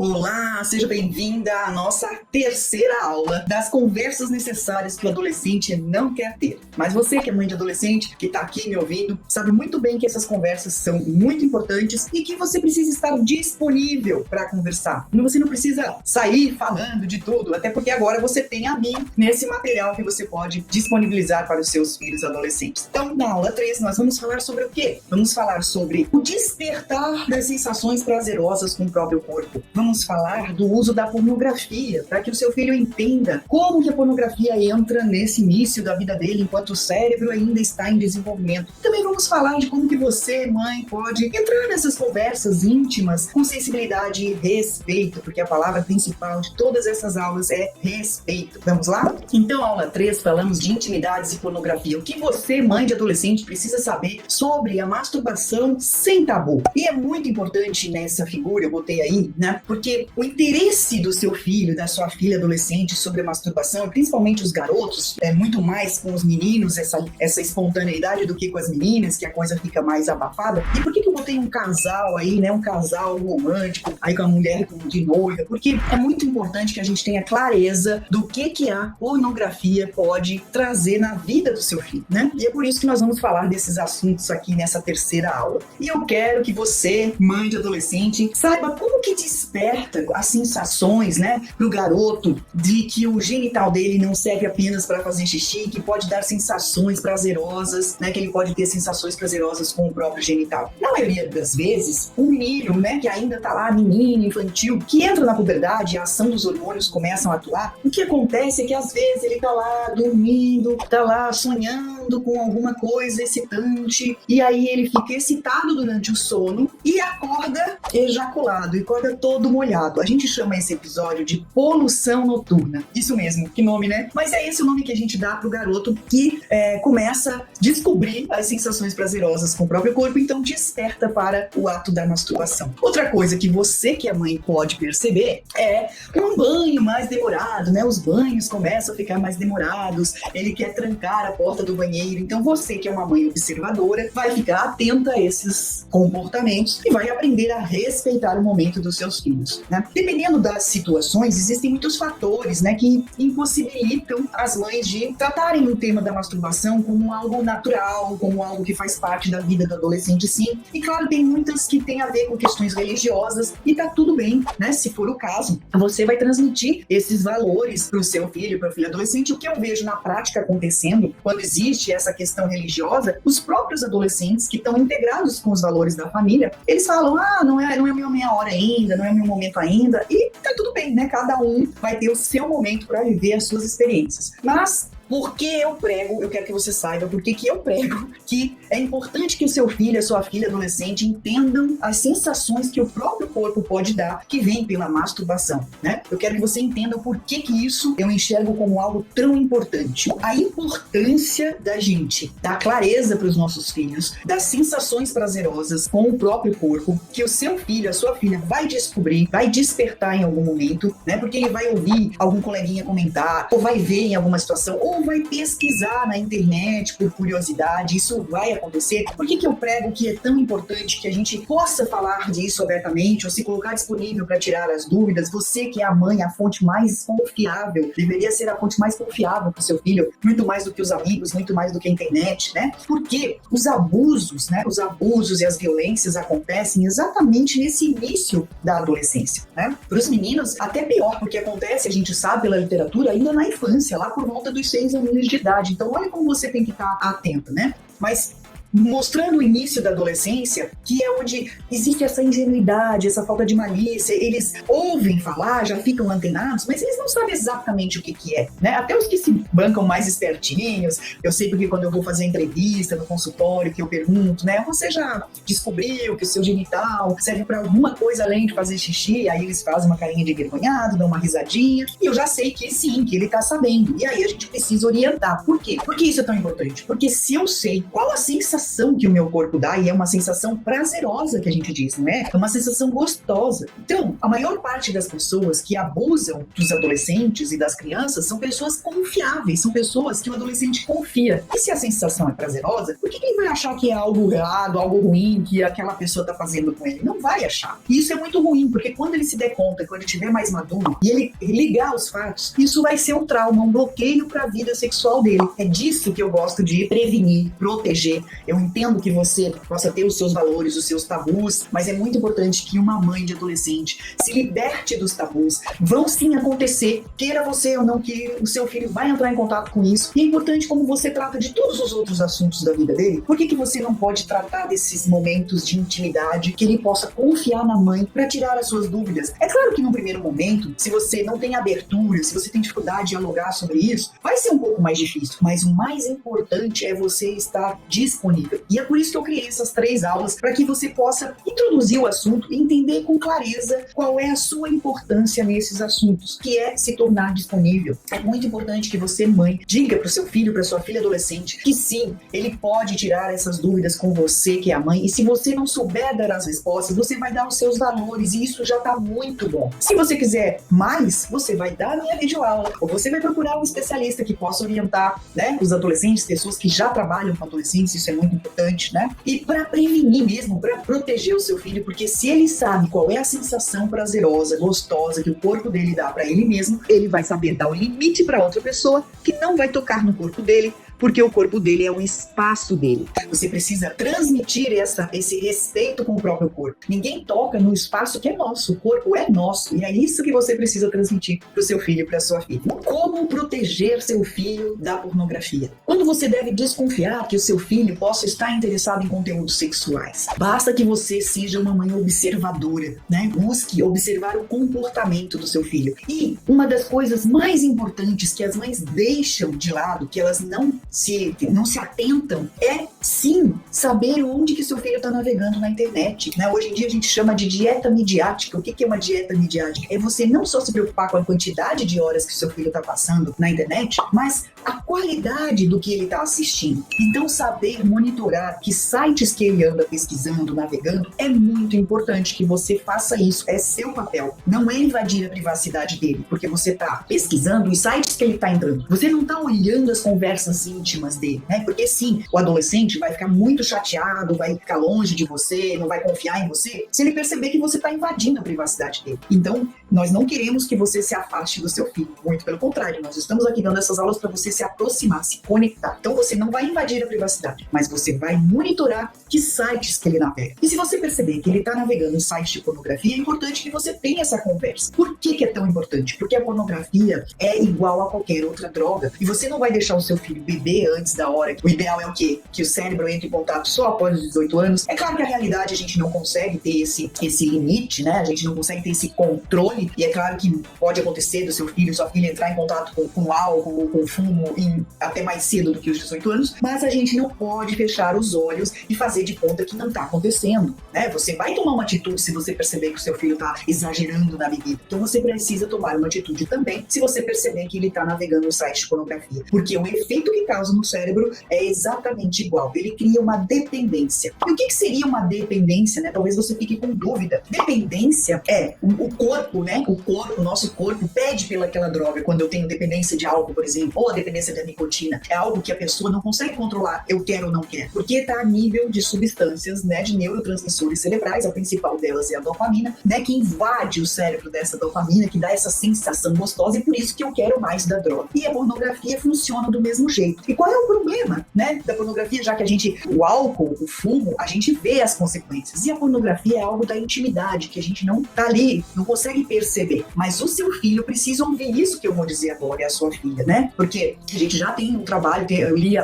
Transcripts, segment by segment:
Olá, seja bem-vinda à nossa terceira aula das conversas necessárias que o adolescente não quer ter. Mas você que é mãe de adolescente, que está aqui me ouvindo, sabe muito bem que essas conversas são muito importantes e que você precisa estar disponível para conversar. Você não precisa sair falando de tudo, até porque agora você tem a mim nesse material que você pode disponibilizar para os seus filhos adolescentes. Então, na aula 3, nós vamos falar sobre o quê? Vamos falar sobre o despertar das sensações prazerosas com o próprio corpo. Vamos falar do uso da pornografia, para que o seu filho entenda como que a pornografia entra nesse início da vida dele, enquanto o cérebro ainda está em desenvolvimento. Também vamos falar de como que você, mãe, pode entrar nessas conversas íntimas com sensibilidade e respeito, porque a palavra principal de todas essas aulas é respeito. Vamos lá? Então, aula 3, falamos de intimidades e pornografia. O que você, mãe de adolescente, precisa saber sobre a masturbação sem tabu. E é muito importante nessa figura, eu botei aí, né? Porque o interesse do seu filho, da sua filha adolescente sobre a masturbação, principalmente os garotos, é muito mais com os meninos, essa espontaneidade do que com as meninas, que a coisa fica mais abafada. E por que eu botei um casal aí, né? Um casal romântico, aí com a mulher de noiva? Porque é muito importante que a gente tenha clareza do que a pornografia pode trazer na vida do seu filho, né? E é por isso que nós vamos falar desses assuntos aqui nessa terceira aula. E eu quero que você, mãe de adolescente, saiba como que desperta as sensações, né, pro garoto, de que o genital dele não serve apenas para fazer xixi, que pode dar sensações prazerosas, né, que ele pode ter sensações prazerosas com o próprio genital. Na maioria das vezes, um menino, né, que ainda tá lá, menino, infantil, que entra na puberdade, a ação dos hormônios começam a atuar, o que acontece é que às vezes ele tá lá dormindo, tá lá sonhando com alguma coisa excitante, e aí ele fica excitado durante o sono e acorda ejaculado, e acorda todo molhado. A gente chama esse episódio de poluição noturna. Isso mesmo, que nome, né? Mas é esse o nome que a gente dá pro garoto que começa a descobrir as sensações prazerosas com o próprio corpo, então desperta para o ato da masturbação. Outra coisa que você, que é mãe, pode perceber é um banho mais demorado, né? Os banhos começam a ficar mais demorados, ele quer trancar a porta do banheiro, então você, que é uma mãe observadora, vai ficar atenta a esses comportamentos e vai aprender a respeitar o momento dos seus filhos, né? Dependendo das situações, existem muitos fatores, né, que impossibilitam as mães de tratarem o tema da masturbação como algo natural, como algo que faz parte da vida do adolescente, sim. E claro, tem muitas que têm a ver com questões religiosas e tá tudo bem, né? Se for o caso, você vai transmitir esses valores pro seu filho, pro filho adolescente. O que eu vejo na prática acontecendo, quando existe essa questão religiosa, os próprios adolescentes que estão integrados com os valores da família, eles falam, não é minha hora ainda, não é meu momento ainda, e tá tudo bem, né? Cada um vai ter o seu momento para viver as suas experiências. Mas por que eu prego, eu quero que você saiba por que eu prego que é importante que o seu filho, a sua filha adolescente entendam as sensações que o próprio corpo pode dar, que vem pela masturbação, né? Eu quero que você entenda por que isso eu enxergo como algo tão importante. A importância da gente dar clareza para os nossos filhos das sensações prazerosas com o próprio corpo, que o seu filho, a sua filha vai descobrir, vai despertar em algum momento, né? Porque ele vai ouvir algum coleguinha comentar, ou vai ver em alguma situação, ou vai pesquisar na internet por curiosidade. Isso vai acontecer. Por que eu prego que é tão importante que a gente possa falar disso abertamente ou se colocar disponível para tirar as dúvidas? Você que é a mãe, a fonte mais confiável, deveria ser a fonte mais confiável para o seu filho, muito mais do que os amigos, muito mais do que a internet, né? Porque os abusos, né? Os abusos e as violências acontecem exatamente nesse início da adolescência, né? Para os meninos, até pior, porque acontece, a gente sabe pela literatura, ainda na infância, lá por volta dos 6 anos de idade. Então, olha como você tem que estar atento, né? Mas mostrando o início da adolescência, que é onde existe essa ingenuidade, essa falta de malícia. Eles ouvem falar, já ficam antenados, mas eles não sabem exatamente o que é, né? Até os que se bancam mais espertinhos, eu sei porque quando eu vou fazer entrevista no consultório, que eu pergunto, né? Você já descobriu que o seu genital serve para alguma coisa além de fazer xixi? Aí eles fazem uma carinha de envergonhado, dão uma risadinha, e eu já sei que sim, que ele tá sabendo. E aí a gente precisa orientar. Por quê? Por que isso é tão importante? Porque se eu sei qual a sensação sensação que o meu corpo dá, e é uma sensação prazerosa que a gente diz, não é? É uma sensação gostosa. Então, a maior parte das pessoas que abusam dos adolescentes e das crianças são pessoas confiáveis, são pessoas que o adolescente confia. E se a sensação é prazerosa, por que ele vai achar que é algo errado, algo ruim que aquela pessoa está fazendo com ele? Não vai achar. E isso é muito ruim, porque quando ele se der conta, quando ele estiver mais maduro e ele ligar os fatos, isso vai ser um trauma, um bloqueio para a vida sexual dele. É disso que eu gosto de prevenir, proteger. Eu entendo que você possa ter os seus valores, os seus tabus, mas é muito importante que uma mãe de adolescente se liberte dos tabus. Vão sim acontecer, queira você ou não queira, o seu filho vai entrar em contato com isso. E é importante como você trata de todos os outros assuntos da vida dele. Por que você não pode tratar desses momentos de intimidade, que ele possa confiar na mãe para tirar as suas dúvidas? É claro que no primeiro momento, se você não tem abertura, se você tem dificuldade de dialogar sobre isso, vai ser um pouco mais difícil, mas o mais importante é você estar disponível. E é por isso que eu criei essas 3 aulas, para que você possa introduzir o assunto e entender com clareza qual é a sua importância nesses assuntos, que é se tornar disponível. É muito importante que você, mãe, diga para o seu filho, para sua filha adolescente, que sim, ele pode tirar essas dúvidas com você, que é a mãe, e se você não souber dar as respostas, você vai dar os seus valores, e isso já está muito bom. Se você quiser mais, você vai dar a minha videoaula, ou você vai procurar um especialista que possa orientar, né, os adolescentes, pessoas que já trabalham com adolescentes, isso é muito importante, né? E para prevenir mesmo, para proteger o seu filho, porque se ele sabe qual é a sensação prazerosa, gostosa que o corpo dele dá para ele mesmo, ele vai saber dar o limite para outra pessoa que não vai tocar no corpo dele, porque o corpo dele é um espaço dele. Você precisa transmitir esse respeito com o próprio corpo. Ninguém toca no espaço que é nosso, o corpo é nosso, e é isso que você precisa transmitir para o seu filho e para a sua filha. Como proteger seu filho da pornografia? Quando você deve desconfiar que o seu filho possa estar interessado em conteúdos sexuais? Basta que você seja uma mãe observadora, né? Busque observar o comportamento do seu filho. E uma das coisas mais importantes que as mães deixam de lado, que elas não se atentam, é sim saber onde que seu filho está navegando na internet, né? Hoje em dia a gente chama de dieta midiática. O que é uma dieta midiática? É você não só se preocupar com a quantidade de horas que seu filho está passando na internet, mas a qualidade do que ele está assistindo. Então saber monitorar que sites que ele anda pesquisando, navegando, é muito importante que você faça isso. É seu papel. Não é invadir a privacidade dele, porque você está pesquisando os sites que ele está entrando. Você não está olhando as conversas íntimas dele, né? Porque sim, o adolescente vai ficar muito chateado, vai ficar longe de você, não vai confiar em você, se ele perceber que você está invadindo a privacidade dele. Então, nós não queremos que você se afaste do seu filho. Muito pelo contrário, nós estamos aqui dando essas aulas para você se aproximar, se conectar. Então, você não vai invadir a privacidade, mas você vai monitorar que sites que ele navega. E se você perceber que ele está navegando em sites de pornografia, é importante que você tenha essa conversa. Por que é tão importante? Porque a pornografia é igual a qualquer outra droga. E você não vai deixar o seu filho beber antes da hora. O ideal é o quê? Que o cérebro entre em contato só após os 18 anos. É claro que a realidade a gente não consegue ter esse limite, né? A gente não consegue ter esse controle. E é claro que pode acontecer do seu filho, sua filha entrar em contato com álcool ou com fumo até mais cedo do que os 18 anos. Mas a gente não pode fechar os olhos e fazer de conta que não está acontecendo, né? Você vai tomar uma atitude se você perceber que o seu filho está exagerando na bebida. Então você precisa tomar uma atitude também se você perceber que ele está navegando no site de pornografia. Porque o efeito que causa no cérebro é exatamente igual. Ele cria uma dependência. E o que seria uma dependência, né? Talvez você fique com dúvida. Dependência é o corpo, né? O nosso corpo pede pelaquela droga. Quando eu tenho dependência de álcool, por exemplo, ou a dependência da nicotina, é algo que a pessoa não consegue controlar. Eu quero ou não quero. Porque está a nível de substâncias, né? De neurotransmissores cerebrais. A principal delas é a dopamina, né? Que invade o cérebro dessa dopamina, que dá essa sensação gostosa, e por isso que eu quero mais da droga. E a pornografia funciona do mesmo jeito. E qual é o problema, né, da pornografia? Já que o álcool, o fumo, a gente vê as consequências. E a pornografia é algo da intimidade, que a gente não tá ali, não consegue perceber. Mas o seu filho precisa ouvir isso que eu vou dizer agora, é a sua filha, né? Porque a gente já tem um trabalho, eu li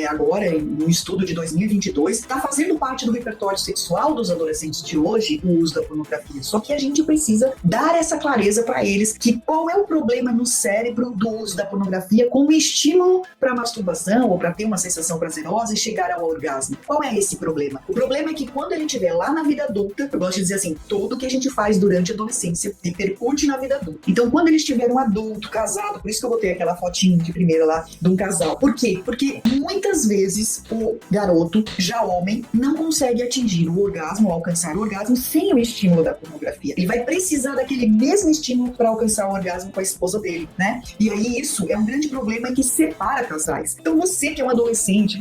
agora, no estudo de 2022, tá fazendo parte do repertório sexual dos adolescentes de hoje, o uso da pornografia. Só que a gente precisa dar essa clareza para eles, que qual é o problema no cérebro do uso da pornografia como estímulo para masturbação ou para ter uma sensação prazerosa e chegar ao orgasmo. Qual é esse problema? O problema é que quando ele estiver lá na vida adulta, eu gosto de dizer assim, tudo que a gente faz durante a adolescência repercute na vida adulta. Então, quando ele estiver um adulto, casado, por isso que eu botei aquela fotinho de primeiro carreira lá de um casal. Por quê? Porque muitas vezes o garoto, já homem, não consegue atingir o orgasmo, alcançar o orgasmo sem o estímulo da pornografia. Ele vai precisar daquele mesmo estímulo para alcançar o orgasmo com a esposa dele, né? E aí isso é um grande problema que separa casais. Então você que é um adolescente,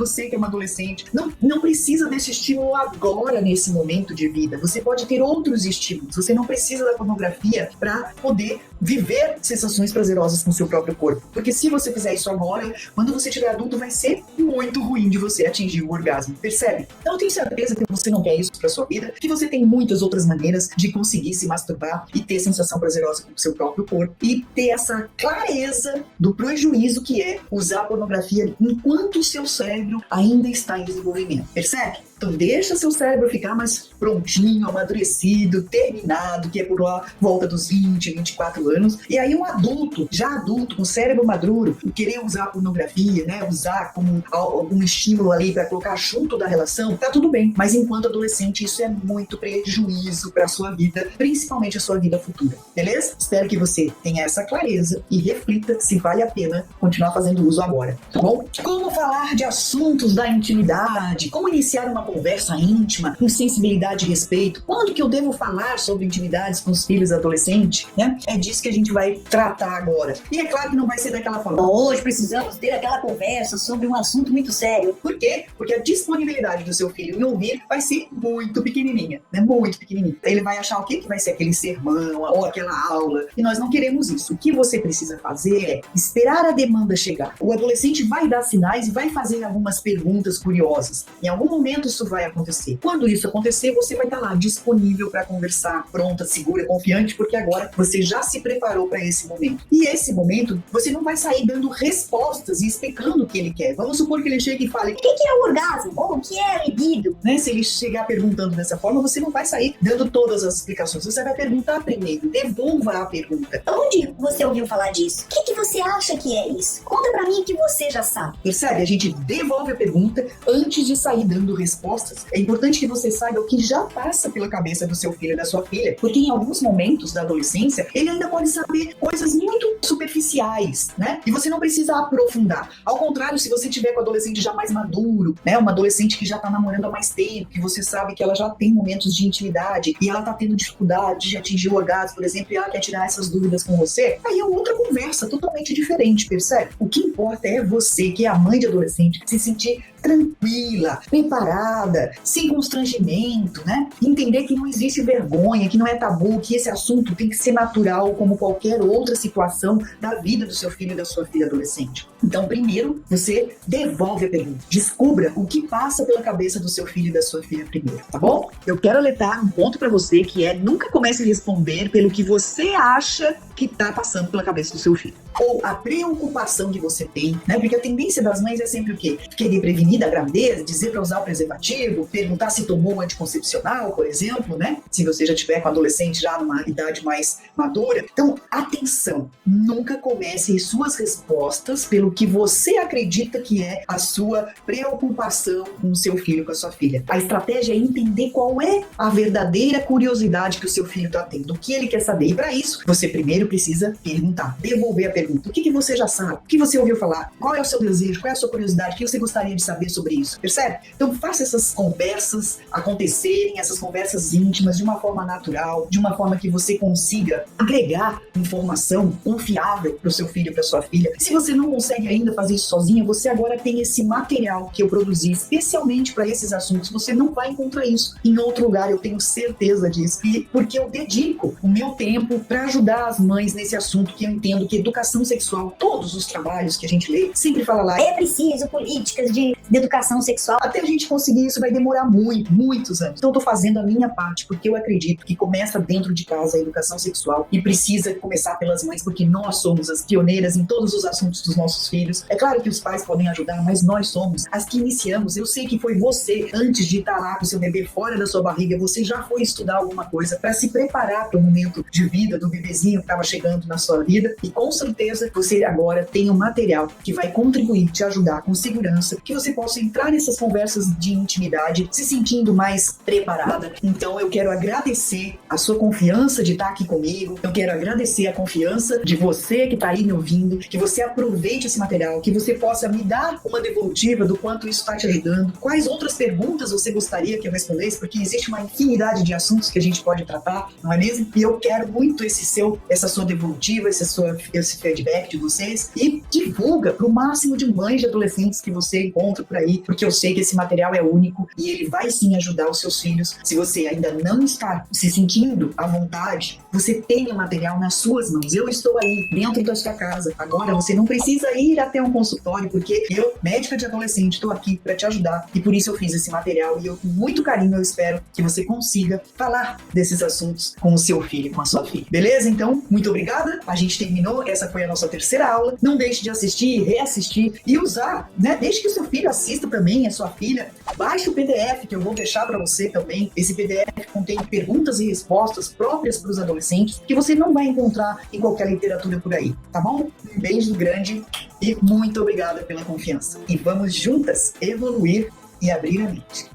não precisa desse estímulo agora nesse momento de vida. Você pode ter outros estímulos. Você não precisa da pornografia para poder viver sensações prazerosas com o seu próprio corpo. Porque se você fizer isso agora, quando você tiver adulto, vai ser muito ruim de você atingir o orgasmo. Percebe? Então eu tenho certeza que você não quer isso pra sua vida, que você tem muitas outras maneiras de conseguir se masturbar e ter sensação prazerosa com o seu próprio corpo e ter essa clareza do prejuízo que é usar a pornografia enquanto o seu cérebro ainda está em desenvolvimento. Percebe? Então deixa seu cérebro ficar mais prontinho, amadurecido, terminado, que é por lá, volta dos 20, 24 anos. E aí um adulto, já adulto, com cérebro maduro, querer usar a pornografia, né, usar como algum estímulo ali para colocar junto da relação, tá tudo bem. Mas enquanto adolescente, isso é muito prejuízo para a sua vida, principalmente a sua vida futura. Beleza? Espero que você tenha essa clareza e reflita se vale a pena continuar fazendo uso agora, tá bom? Como falar de assuntos da intimidade, como iniciar uma conversa íntima, com sensibilidade e respeito. Quando que eu devo falar sobre intimidades com os filhos adolescentes, né? É disso que a gente vai tratar agora. E é claro que não vai ser daquela forma. Hoje precisamos ter aquela conversa sobre um assunto muito sério. Por quê? Porque a disponibilidade do seu filho em ouvir vai ser muito pequenininha, né? Muito pequenininha. Ele vai achar o quê? Que vai ser aquele sermão ou aquela aula. E nós não queremos isso. O que você precisa fazer é esperar a demanda chegar. O adolescente vai dar sinais e vai fazer algumas perguntas curiosas. Em algum momento isso vai acontecer. Quando isso acontecer, você vai estar lá disponível para conversar, pronta, segura, confiante, porque agora você já se preparou para esse momento. E esse momento, você não vai sair dando respostas e explicando o que ele quer. Vamos supor que ele chegue e fale: o que é o orgasmo? Ou o que é a libido? Né? Se ele chegar perguntando dessa forma, você não vai sair dando todas as explicações. Você vai perguntar primeiro. Devolva a pergunta. Onde você ouviu falar disso? O que você acha que é isso? Conta pra mim que você já sabe. Percebe? A gente devolve a pergunta antes de sair dando respostas. É importante que você saiba o que já passa pela cabeça do seu filho e da sua filha, porque em alguns momentos da adolescência, ele ainda pode saber coisas muito superficiais, né? E você não precisa aprofundar. Ao contrário, se você tiver com um adolescente já mais maduro, né? Uma adolescente que já tá namorando há mais tempo, que você sabe que ela já tem momentos de intimidade e ela tá tendo dificuldade de atingir o orgasmo, por exemplo, e ela quer tirar essas dúvidas com você, aí é outra conversa totalmente diferente, percebe? O que importa é você, que é a mãe de adolescente, se sentir tranquila, preparada, sem constrangimento, né? Entender que não existe vergonha, que não é tabu, que esse assunto tem que ser natural como qualquer outra situação da vida do seu filho e da sua filha adolescente. Então, primeiro, você devolve a pergunta. Descubra o que passa pela cabeça do seu filho e da sua filha primeiro, tá bom? Eu quero alertar um ponto pra você, que é: nunca comece a responder pelo que você acha que tá passando pela cabeça do seu filho. Ou a preocupação que você tem, né? Porque a tendência das mães é sempre o quê? Querer prevenir da gravidez, dizer para usar o preservativo, perguntar se tomou um anticoncepcional, por exemplo, né? Se você já tiver com adolescente já numa idade mais madura. Então, atenção, nunca comece suas respostas pelo que você acredita que é a sua preocupação com o seu filho, com a sua filha. A estratégia é entender qual é a verdadeira curiosidade que o seu filho está tendo, o que ele quer saber. E para isso, você primeiro precisa perguntar, devolver a pergunta. O que você já sabe? O que você ouviu falar? Qual é o seu desejo? Qual é a sua curiosidade? O que você gostaria de saber sobre isso? Percebe? Então faça essas conversas acontecerem, essas conversas íntimas, de uma forma natural, de uma forma que você consiga agregar informação confiável para o seu filho e para sua filha. Se você não consegue ainda fazer isso sozinha, você agora tem esse material que eu produzi especialmente para esses assuntos. Você não vai encontrar isso em outro lugar, eu tenho certeza disso. E porque eu dedico o meu tempo para ajudar as mães nesse assunto, que eu entendo que educação sexual, todos os trabalhos que a gente lê, sempre fala lá: é preciso políticas de educação sexual. Até a gente conseguir isso vai demorar muitos anos. Então eu tô fazendo a minha parte, porque eu acredito que começa dentro de casa a educação sexual e precisa começar pelas mães, porque nós somos as pioneiras em todos os assuntos dos nossos filhos. É claro que os pais podem ajudar, mas nós somos as que iniciamos. Eu sei que foi você, antes de estar lá com o seu bebê fora da sua barriga, você já foi estudar alguma coisa para se preparar para o momento de vida do bebezinho que estava chegando na sua vida, e com certeza você agora tem um material que vai contribuir, te ajudar com segurança, que você pode posso entrar nessas conversas de intimidade se sentindo mais preparada. Então eu quero agradecer a sua confiança de estar aqui comigo, eu quero agradecer a confiança de você que está aí me ouvindo, que você aproveite esse material, que você possa me dar uma devolutiva do quanto isso está te ajudando. Quais outras perguntas você gostaria que eu respondesse? Porque existe uma infinidade de assuntos que a gente pode tratar, não é mesmo? E eu quero muito essa sua devolutiva, esse feedback de vocês, e divulga para o máximo de mães de adolescentes que você encontra por aí, porque eu sei que esse material é único e ele vai sim ajudar os seus filhos. Se você ainda não está se sentindo à vontade, você tem o material nas suas mãos. Eu estou aí dentro da sua casa. Agora você não precisa ir até um consultório, porque eu, médica de adolescente, estou aqui para te ajudar, e por isso eu fiz esse material, e eu com muito carinho eu espero que você consiga falar desses assuntos com o seu filho, com a sua filha. Beleza? Então, muito obrigada. A gente terminou. Essa foi a nossa terceira aula. Não deixe de assistir, reassistir e usar, né? Deixe que o seu filho assista também, a sua filha. Baixe o PDF que eu vou deixar para você também. Esse PDF contém perguntas e respostas próprias para os adolescentes que você não vai encontrar em qualquer literatura por aí, tá bom? Um beijo grande e muito obrigada pela confiança. E vamos juntas evoluir e abrir a mente.